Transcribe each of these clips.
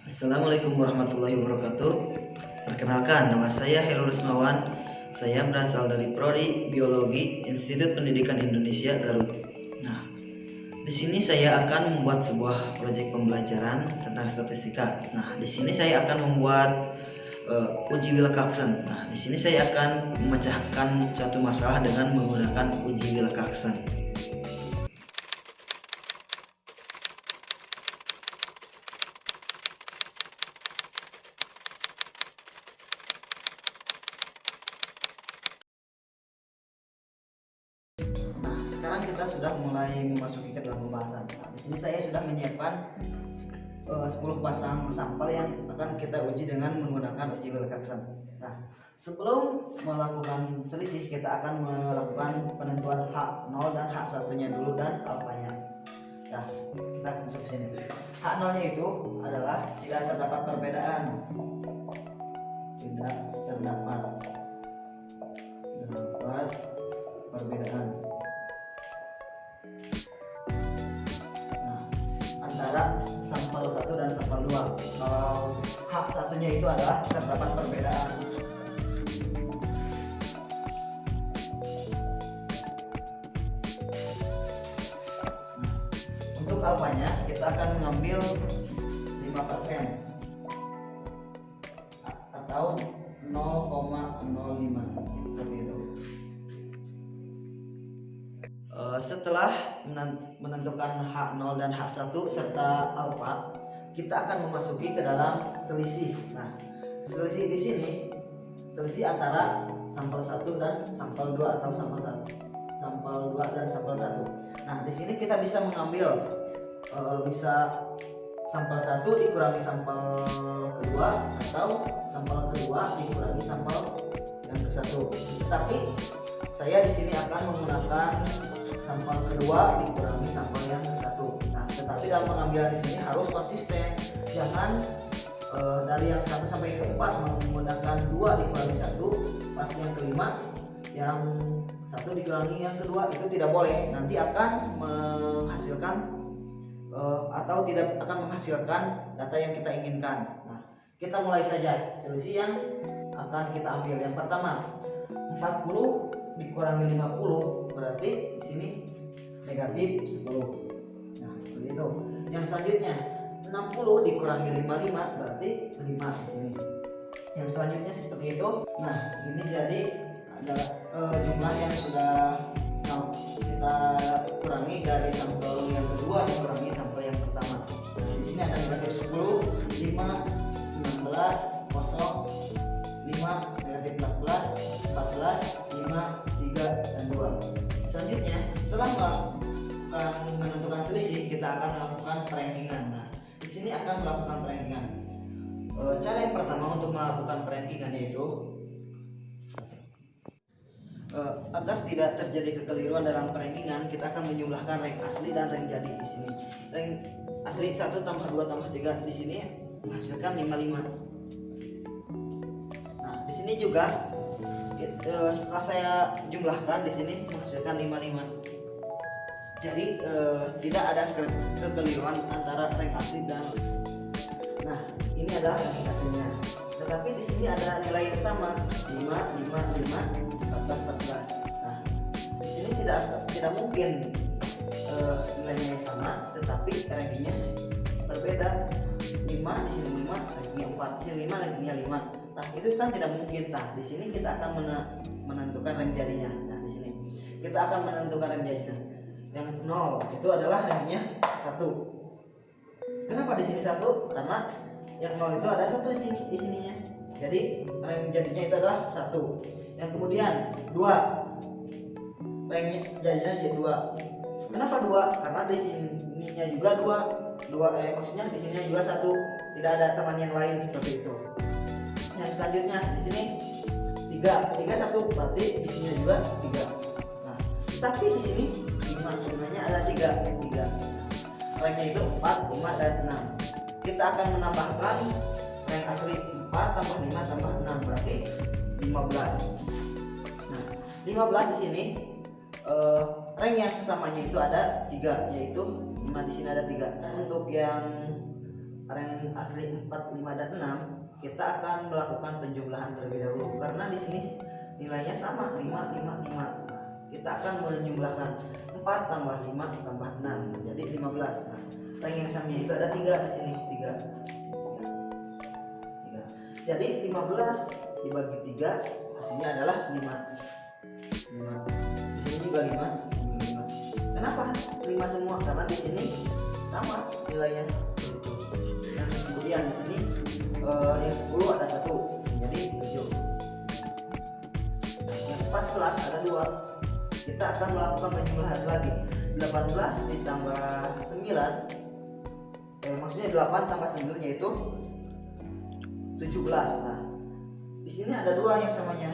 Assalamualaikum warahmatullahi wabarakatuh. Perkenalkan, nama saya Heru Rusmawan. Saya berasal dari Prodi Biologi Institut Pendidikan Indonesia Garut. Nah, di sini saya akan membuat sebuah proyek pembelajaran tentang statistika. Nah, di sini saya akan membuat uji Wilcoxon. Nah, di sini saya akan memecahkan suatu masalah dengan menggunakan uji Wilcoxon. Nah, sekarang kita sudah mulai memasuki ke dalam pembahasan. Nah, di sini saya sudah menyiapkan 10 pasang sampel yang akan kita uji dengan menggunakan uji Wilcoxon. Nah, sebelum melakukan selisih, kita akan melakukan penentuan H0 dan H1-nya dulu dan alfanya. Nah, kita akan masuk ke sini. H0-nya itu adalah tidak terdapat perbedaan. Tidak terdapat perbedaan. Nah, antara sampel 1 dan sampel 2. Kalau H1-nya itu adalah terdapat perbedaan. Nah, untuk alfanya kita akan mengambil 5% atau 0,05 seperti itu. Setelah menentukan H0 dan H1 serta alfa, kita akan memasuki ke dalam selisih. Nah, selisih di sini selisih antara sampel 1 dan sampel 2 atau sampel 2 dan sampel 1. Nah, di sini kita bisa mengambil bisa sampel 1 dikurangi sampel kedua atau sampel kedua dikurangi sampel yang ke-1. Tetapi saya di sini akan menggunakan sampel kedua dikurangi sampel yang ke-1. Nah, tetapi dalam pengambilan di sini harus konsisten. Jangan dari yang 1 sampai ke 4 menggunakan 2 dikurangi 1, pas yang kelima yang 1 dikurangi yang kedua, itu tidak boleh. Nanti akan menghasilkan atau tidak akan menghasilkan data yang kita inginkan. Nah, kita mulai saja selisih yang akan kita ambil. Yang pertama, 40 dikurangi 50 berarti di sini negatif 10. Nah, seperti itu. Yang selanjutnya 60 dikurangi 55 berarti 5 di sini. Yang selanjutnya seperti itu. Nah, ini jadi adalah jumlah yang sudah kita kurangi dari sampel yang kedua dikurangi sampel yang pertama. Nah, di sini ada negatif 10, 5, 16, 0, 5, negatif 14, 14, 5, 3, dan 2. Selanjutnya, setelah menentukan selisih, kita akan melakukan perankingan. Nah, di sini akan melakukan perankingan. Cara yang pertama untuk melakukan perankingan yaitu agar tidak terjadi kekeliruan dalam perankingan, kita akan menjumlahkan rank asli dan rank jadi di sini. Rank asli 1 tambah 2 tambah 3 di sini menghasilkan 55. Nah, di sini juga setelah saya jumlahkan di sini menghasilkan 55. Jadi tidak ada kekeliruan antara rank asli dan. Nah, ini adalah rank aslinya. Tetapi di sini ada nilai yang sama, 5, 5, 5, 14, 14. Nah, di sini tidak mungkin nilainya yang sama, tetapi rankingnya berbeda. 5 di sini 5, rankingnya 4, di sini 5, rankingnya 5. Nah, itu kan tidak mungkin. Nah, di sini kita akan menentukan rank jadinya. Nah, di sini kita akan menentukan rank jadinya. Yang 0 itu adalah rankingnya 1. Kenapa di sini 1? Karena yang 0 itu ada 1 di sininya. Jadi rank jadinya itu adalah 1. Yang kemudian 2. Rank jadinya jadi 2. Kenapa 2? Karena di sininya juga 2. Maksudnya di sininya juga 1. Tidak ada teman yang lain seperti itu. Yang selanjutnya di sini 3 1 berarti di sini juga 3. Nah, tapi di sini 5-nya ada 3. Ranknya itu 4, 5, dan 6. Kita akan menambahkan rank asli 4 tambah 5 tambah 6 berarti 15. Nah, 15 di sini rank yang samanya itu ada 3, yaitu 5 di sini ada 3. Untuk yang rank asli 4, 5 dan 6, kita akan melakukan penjumlahan terlebih dahulu karena di sini nilainya sama 5, 5, 5. Nah, kita akan menjumlahkan 4 tambah 5 tambah 6 jadi 15. Nah, rank yang sama itu ada 3 di sini, 3. Jadi 15 dibagi 3 hasilnya adalah 5. Di sini juga 5. Kenapa 5 semua? Karena di sini sama nilainya. Dan kemudian di sini yang 10 ada 1 jadi 7. Yang 14 ada 2. Kita akan melakukan penjumlahan lagi. 18 ditambah 9 maksudnya 8 tambah 9 yaitu 17. Nah, di sini ada 2 yang samanya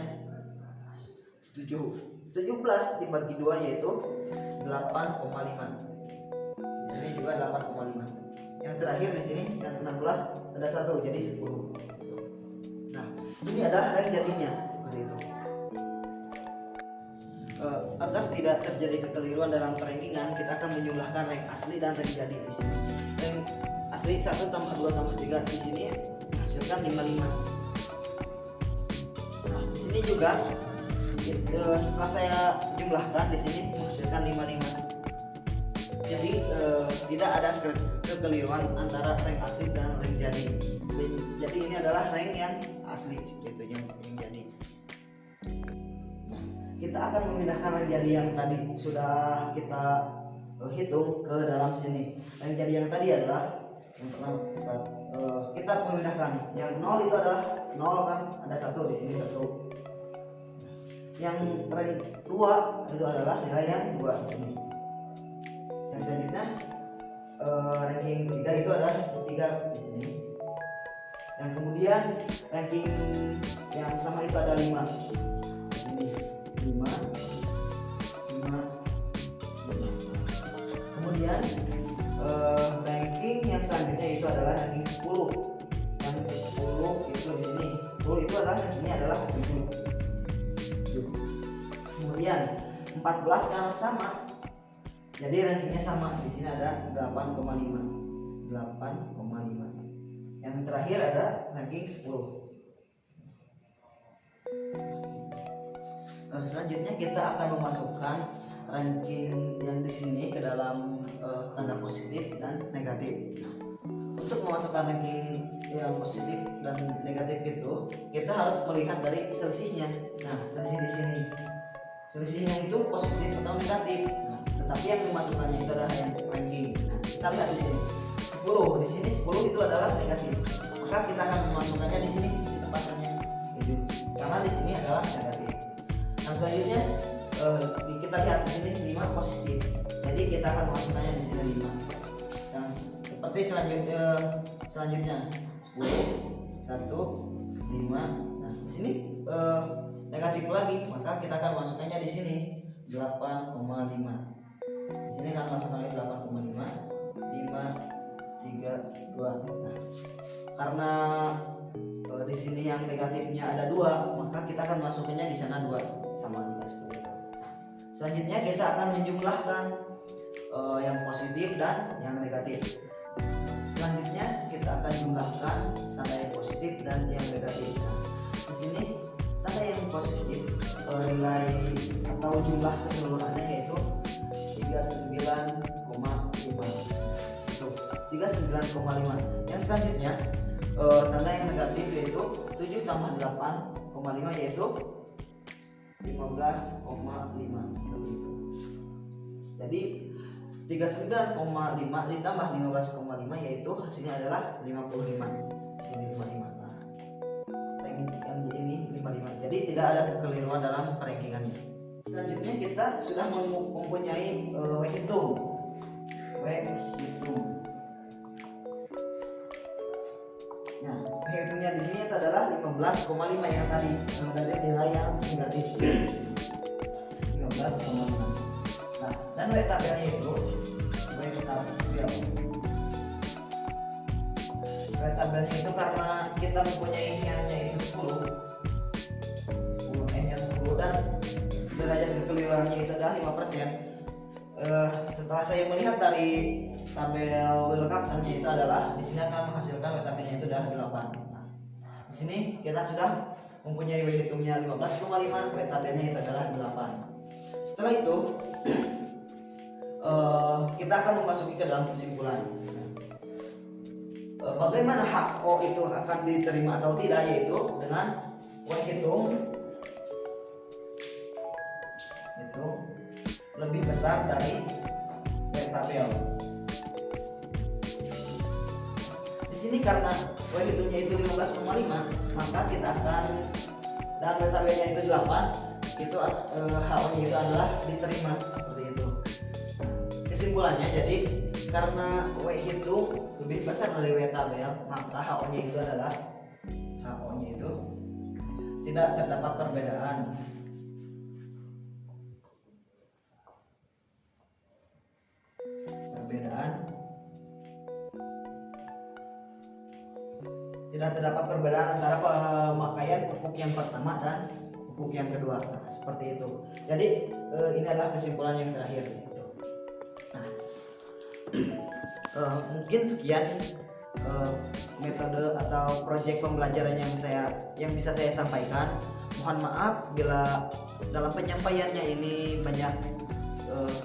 7. 17 dibagi 2 yaitu 8,5. Di sini juga 8,5. Yang terakhir di sini yang 16 ada 1 jadi 10. Nah, ini adalah rank jadinya seperti itu. Agar tidak terjadi kekeliruan dalam perankingan, kita akan menjumlahkan rank asli dan rank jadi di sini. Rank asli 1 tambah 2 tambah 3 di sini menghasilkan 55. Nah, di sini juga setelah saya jumlahkan di sini menghasilkan 55. Jadi tidak ada kekeliruan antara rank asli dan rank jadi. Jadi ini adalah rank yang asli seperti itu yang jadi. Nah, kita akan memindahkan rank jadi yang tadi sudah kita hitung ke dalam sini. Rank jadi yang tadi adalah yang pertama kita memindahkan yang 0 itu adalah 0 kan ada 1 di sini 1. Yang rank 2 itu adalah nilai yang 2 di sini. Yang selanjutnya ranking 3 itu adalah 3 di sini. Yang kemudian ranking yang sama itu ada 5 di sini 5. Kemudian ranking yang selanjutnya itu adalah ranking 10. Yang 10 itu di sini 10 itu adalah ini adalah 7. Kemudian 14 karena sama jadi rankingnya sama, di sini ada 8,5. Yang terakhir ada ranking 10. Selanjutnya kita akan memasukkan ranking yang di sini ke dalam tanda positif dan negatif. Untuk memasukkan ranking yang positif dan negatif itu kita harus melihat dari selisihnya. Nah, selisih di sini, selisihnya itu positif atau negatif. Nah, tetapi yang dimasukkannya itu adalah yang ranking. Nah, kita lihat di sini 10, di sini 10 itu adalah negatif. Maka kita akan memasukkannya di sini di tempatnya 7 karena di sini adalah negatif. Nah, selanjutnya kita lihat di sini 5 positif. Jadi kita akan memasukkannya di sini 5. Yang seperti selanjutnya 10, 1, 5. Nah, di sini negatif lagi, maka kita akan masukkannya di sini 8,5. Di sini akan masukkannya 8,5, 5, 3, 2. Nah, karena di sini yang negatifnya ada 2, maka kita akan masukkannya di sana 2 sama 2 seperti itu. Selanjutnya kita akan menjumlahkan yang positif dan yang negatif. Selanjutnya kita akan jumlahkan tanda yang positif dan yang negatif. Nah, di sini tanda yang positif nilai atau jumlah keseluruhannya yaitu 39,5. Itu 39,5. Yang selanjutnya tanda yang negatif yaitu 7 tambah 8,5 yaitu 15,5 seperti itu. Jadi 39,5 ditambah 15,5 yaitu hasilnya adalah 55. Di sini 55. Nah, yang ini 55. Jadi tidak ada kekeliruan dalam rankingannya. Selanjutnya kita sudah mempunyai hitung. Nah, hitungnya di sini itu adalah 15,5 yang tadi dari nilai yang negatif. 15,5. Nah, dan W tabelnya itu W tabelnya itu karena kita mempunyai n-nya itu 10 n-nya 10 dan derajat kekeliruannya itu adalah 5%. Setelah saya melihat dari tabel Wilcoxonnya itu adalah di sini akan menghasilkan WTP-nya itu adalah 8. Nah, di sini kita sudah mempunyai W hitungnya 15,5, WTP-nya itu adalah 8. Setelah itu kita akan memasuki ke dalam kesimpulan. Bagaimana HO itu akan diterima atau tidak, yaitu dengan W hitung itu lebih besar dari W tabel. Di sini karena W hitungnya itu 15,5, maka kita akan, dan W tabelnya itu 8, itu HO-nya itu adalah diterima seperti itu. Kesimpulannya, jadi karena W hitung lebih besar dari W tabel, maka HO-nya itu adalah tidak terdapat perbedaan. Tidak terdapat perbedaan antara pemakaian pupuk yang pertama dan pupuk yang kedua. Nah, seperti itu. Jadi ini adalah kesimpulan yang terakhir. Nah, mungkin sekian metode atau proyek pembelajaran yang bisa saya sampaikan. Mohon maaf bila dalam penyampaiannya ini banyak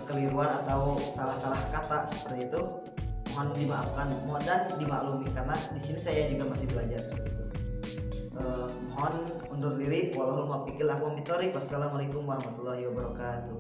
kekeliruan atau salah-salah kata seperti itu. Mohon dimaafkan, dan dimaklumi karena di sini saya juga masih belajar seperti itu. Mohon undur diri. Wassalamualaikum warahmatullahi wabarakatuh.